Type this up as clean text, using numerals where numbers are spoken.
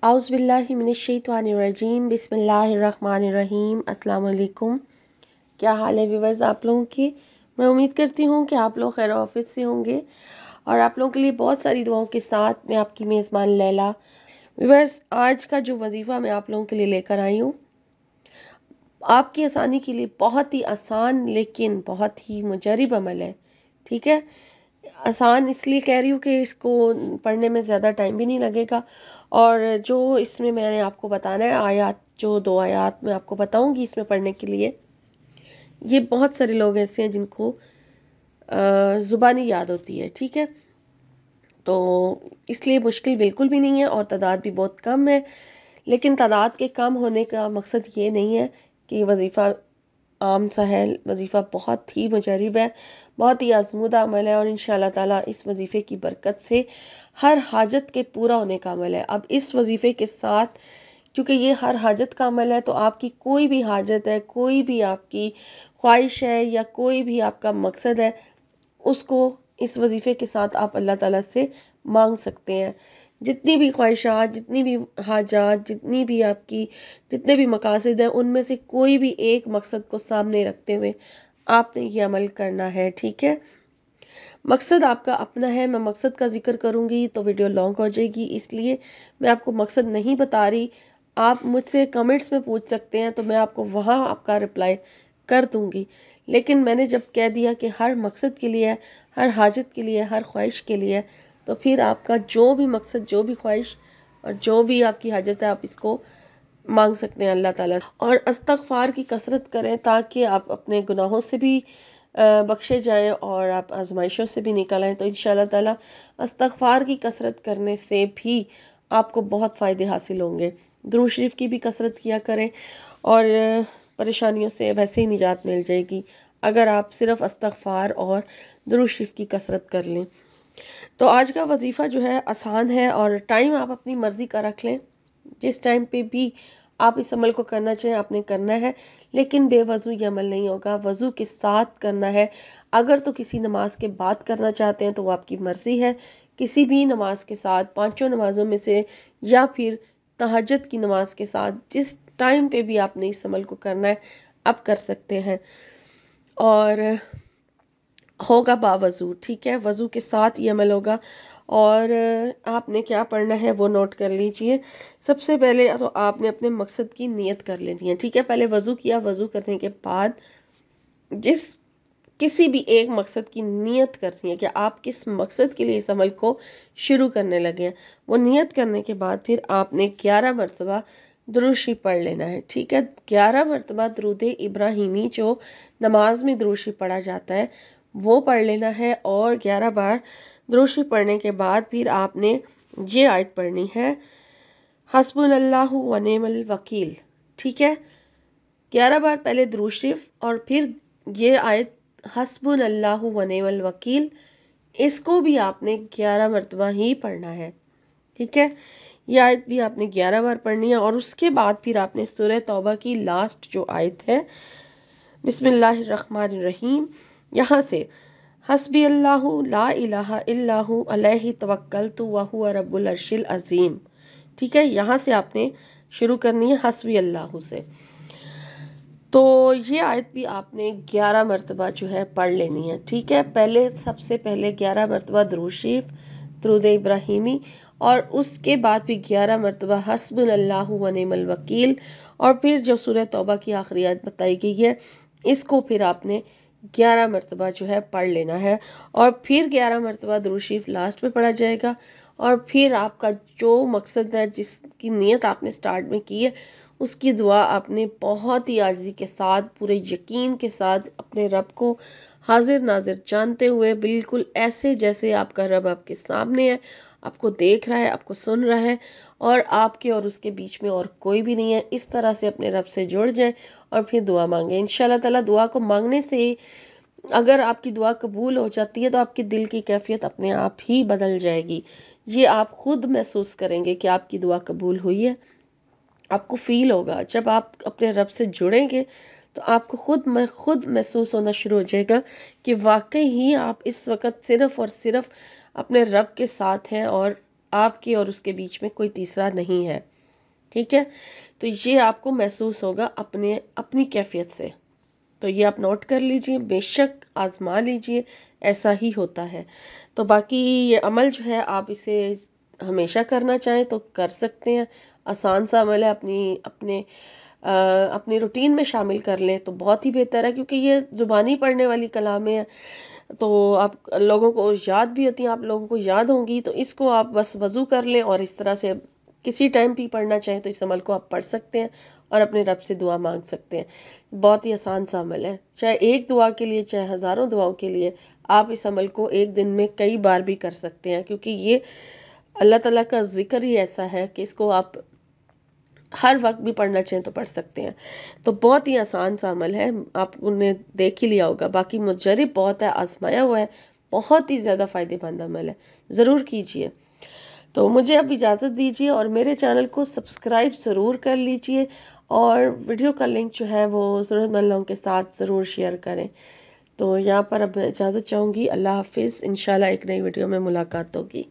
आउज़ु बिल्लाहि मिनश्शैतानिर्रजीम बिस्मिल्लाहिर्रहमानिर्रहीम। अस्सलाम वालेकुम। क्या हाल है व्यूवर्स आप लोगों की। मैं उम्मीद करती हूँ कि आप लोग खैर ऑफिस से होंगे और आप लोगों के लिए बहुत सारी दुआओं के साथ मैं आपकी मेज़बान लैला। व्यूवर्स, आज का जो वजीफ़ा मैं आप लोगों के लिए लेकर आई हूँ आपकी आसानी के लिए बहुत ही आसान लेकिन बहुत ही मुजरिब अमल है। ठीक है, आसान इसलिए कह रही हूँ कि इसको पढ़ने में ज़्यादा टाइम भी नहीं लगेगा और जो इसमें मैंने आपको बताना है आयत, जो 2 आयत मैं आपको बताऊंगी इसमें पढ़ने के लिए, ये बहुत सारे लोग ऐसे हैं जिनको ज़ुबानी याद होती है। ठीक है, तो इसलिए मुश्किल बिल्कुल भी नहीं है और तादाद भी बहुत कम है। लेकिन तादाद के कम होने का मकसद ये नहीं है कि वजीफ़ा आम सा है। वजीफ़ा बहुत ही मुजरिब है, बहुत ही आज़मूदा अमल है और इंशाअल्लाह ताला इस वजीफ़े की बरकत से हर हाजत के पूरा होने का अमल है। अब इस वजीफ़े के साथ क्योंकि ये हर हाजत का अमल है, तो आपकी कोई भी हाजत है, कोई भी आपकी ख्वाहिश है या कोई भी आपका मकसद है, उसको इस वजीफ़े के साथ आप अल्लाह ताला से मांग सकते हैं। जितनी भी ख्वाहिशात, जितनी भी हाजात, जितनी भी आपकी जितने भी मकासद हैं, उनमें से कोई भी एक मकसद को सामने रखते हुए आपने ये अमल करना है। ठीक है, मकसद आपका अपना है। मैं मकसद का जिक्र करूंगी तो वीडियो लॉन्ग हो जाएगी, इसलिए मैं आपको मकसद नहीं बता रही। आप मुझसे कमेंट्स में पूछ सकते हैं तो मैं आपको वहाँ आपका रिप्लाई कर दूंगी। लेकिन मैंने जब कह दिया कि हर मकसद के लिए, हर हाजत के लिए, हर ख्वाहिश के लिए, तो फिर आपका जो भी मकसद, जो भी ख्वाहिश और जो भी आपकी हाजत है, आप इसको मांग सकते हैं अल्लाह ताला से। और इस्तग़फ़ार की कसरत करें ताकि आप अपने गुनाहों से भी बख्शे जाएं और आप आजमाइशों से भी निकल आएँ। तो इंशाअल्लाह ताला इस्तग़फ़ार की कसरत करने से भी आपको बहुत फ़ायदे हासिल होंगे। दुरूद शरीफ की भी कसरत किया करें और परेशानियों से वैसे ही निजात मिल जाएगी अगर आप सिर्फ इस्तग़फ़ार और दुरूद शरीफ की कसरत कर लें। तो आज का वजीफ़ा जो है आसान है और टाइम आप अपनी मर्ज़ी का रख लें। जिस टाइम पे भी आप इस अमल को करना चाहें आपने करना है, लेकिन बेवज़ू ये अमल नहीं होगा, वज़ू के साथ करना है। अगर तो किसी नमाज के बाद करना चाहते हैं तो वो आपकी मर्ज़ी है। किसी भी नमाज के साथ, पांचों नमाजों में से या फिर तहज्जुद की नमाज के साथ, जिस टाइम पे भी आपने इस अमल को करना है आप कर सकते हैं और होगा बावज़ू। ठीक है, वज़ू के साथ ये अमल होगा। और आपने क्या पढ़ना है वो नोट कर लीजिए। सबसे पहले तो आपने अपने मकसद की नियत कर लेनी है। ठीक है, पहले वज़ू किया, वज़ू करने के बाद जिस किसी भी एक मकसद की नियत करनी है कि आप किस मकसद के लिए इस अमल को शुरू करने लगे हैं। वो नियत करने के बाद फिर आपने 11 मरतबा दुरूद शरीफ पढ़ लेना है। ठीक है, 11 मरतबा दुरूद इब्राहिमी जो नमाज में दुरूद शरीफ पढ़ा जाता है वो पढ़ लेना है और 11 बार दुरूद शरीफ पढ़ने के बाद फिर आपने ये आयत पढ़नी है, हस्बुनल्लाहु व निअमल वकील। ठीक है, 11 बार पहले दुरूद शरीफ और फिर ये आयत हस्बुनल्लाहु व निअमल वकील, इसको भी आपने 11 मरतबा ही पढ़ना है। ठीक है, ये आयत भी आपने 11 बार पढ़नी है और उसके बाद फिर आपने सूरह तौबा की लास्ट जो आयत है बिस्मिल्लाहिर्रहमानिर्रहीम, यहाँ से हस्बी अल्लाहु ला इलाहा इल्लाहु अलैहि तवक्कलतु व हुवा रब्बुल अर्शिल अजीम। ठीक है, यहाँ से आपने शुरू करनी है हस्बी अल्लाहु से। तो ये आयत भी आपने 11 मरतबा जो है पढ़ लेनी है। ठीक है, पहले सबसे पहले 11 मरतबा दुरूद शरीफ, दुरूद इब्राहिमी और उसके बाद भी 11 मरतबा हस्बुनल्लाहु व निअमल वकील और फिर जो सूरह तौबा की आखिरी आयत बताई गई है इसको फिर आपने 11 मरतबा जो है पढ़ लेना है और फिर 11 मरतबा दुरूद शरीफ लास्ट में पढ़ा जाएगा और फिर आपका जो मकसद है, जिसकी नियत आपने स्टार्ट में की है, उसकी दुआ आपने बहुत ही आजिज़ी के साथ, पूरे यकीन के साथ अपने रब को हाजिर नाजिर जानते हुए, बिल्कुल ऐसे जैसे आपका रब आपके सामने है, आपको देख रहा है, आपको सुन रहा है और आपके और उसके बीच में और कोई भी नहीं है, इस तरह से अपने रब से जुड़ जाए और फिर दुआ मांगे। इंशाअल्लाह ताला दुआ को मांगने से अगर आपकी दुआ कबूल हो जाती है तो आपके दिल की कैफियत अपने आप ही बदल जाएगी। ये आप खुद महसूस करेंगे कि आपकी दुआ कबूल हुई है। आपको फील होगा जब आप अपने रब से जुड़ेंगे तो आपको खुद महसूस होना शुरू हो जाएगा कि वाकई ही आप इस वक्त सिर्फ और सिर्फ अपने रब के साथ हैं और آپ کے اور اس کے بیچ میں کوئی تیسرا نہیں ہے، ٹھیک ہے؟ تو یہ آپ کو محسوس ہوگا اپنی کیفیت سے، تو یہ آپ نوٹ کر لیجئے، بے شک آزما لیجئے، ایسا ہی ہوتا ہے۔ تو باقی یہ عمل جو ہے آپ اسے ہمیشہ کرنا چاہیں تو کر سکتے ہیں، آسان سا عمل ہے، اپنی روٹین میں شامل کر لیں تو بہت ہی بہتر ہے، کیونکہ یہ زبانی پڑھنے والی کلامیں ہیں تو آپ لوگوں کو یاد بھی ہوتی ہیں، آپ لوگوں کو یاد ہوں گی، تو اس کو آپ بس وضو کر لیں اور اس طرح سے کسی ٹائم بھی پڑھنا چاہیں تو اس عمل کو آپ پڑھ سکتے ہیں اور اپنے رب سے دعا مانگ سکتے ہیں۔ بہت ہی آسان سا عمل ہے، چاہے ایک دعا کے لیے چاہے ہزاروں دعاؤں کے لیے آپ اس عمل کو ایک دن میں کئی بار بھی کر سکتے ہیں، کیونکہ یہ اللہ تعالیٰ کا ذکر ہی ایسا ہے کہ اس کو آپ ہر وقت بھی پڑھنا چاہیں تو پڑھ سکتے ہیں۔ تو بہت ہی آسان سا عمل ہے، آپ نے دیکھ ہی لیا ہوگا، باقی مجرب بہت ہے، آزمایا ہوا ہے، بہت ہی زیادہ فائدہ مند عمل ہے، ضرور کیجئے۔ تو مجھے اب اجازت دیجیے اور میرے چینل کو سبسکرائب ضرور کر لیجئے اور ویڈیو کا لنک جو ہے وہ ضرورت مند لوگوں کے ساتھ ضرور شیئر کریں۔ تو یہاں پر اب اجازت چاہوں گی، اللہ حافظ، انشاءاللہ ایک نئی ویڈیو میں ملاقات ہوگی۔